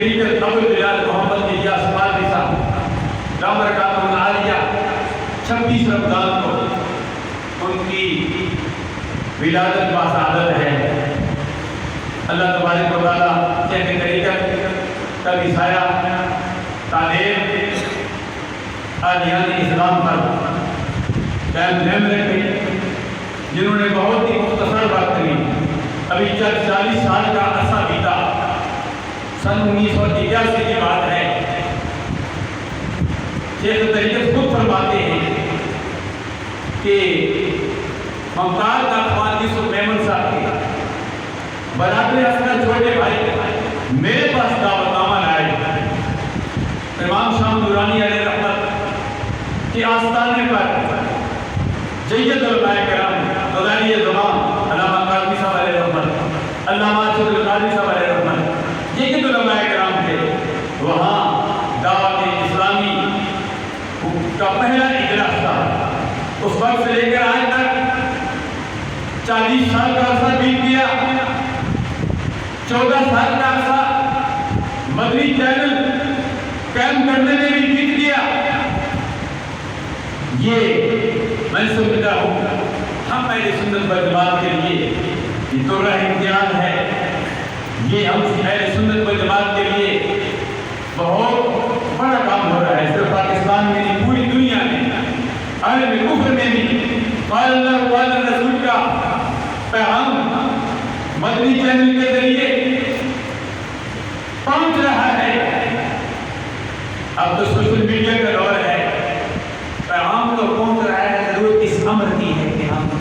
ابو بلال محمد الیاس مالوی صاحب دامت برکاتہ عالیہ 26 رمضان کو ان کی ولادت باسعادت ہے۔ اللہ تبارک و تعالیٰ شیخ طریقت کا سایہ تعلیم عالیان اسلام پر قائم رکھے، جنہوں نے بہت ہی مختصر وقت میں ابھی 40 سال کا عرصہ بیتا، سن 1981 کی بات ہے۔ شیخ طریقت خود فرماتے ہیں کہ ممتاز ناتھوان یوسف میمن صاحب کے برادر اصغر چھوٹے بھائی میرے پاس دعوت نامہ لائے، امام شام نورانی علیہ رحمت کے آستانے پر جید علماء کرام غزالی زمان علامہ قادری صاحب علیہ رحمت، علامہ ارشد القادری صاحب علیہ رحمت، جید علماء کرام تھے۔ وہاں دعوت اسلامی کا پہلا اجلاس تھا۔ اس وقت سے لے کر آج تک 40 سال کا عرصہ بیت گیا، 14 سال کا عرصہ مدنی چینل قائم کرنے میں بھی بیت گیا۔ یہ میں سمجھتا ہوں ہم اہل سنت والجماعت کے لیے یہ دورہ امتحان ہے، یہ ہم اہل سنت والجماعت کے لیے بہت بڑا کام ہو رہا ہے۔ صرف پاکستان میں نہیں، پوری دنیا میں، عالم کفر میں بھی قال اللہ قال رسول کا پیغام مدنی چینل کے ذریعے پہنچ رہا ہے۔ اب تو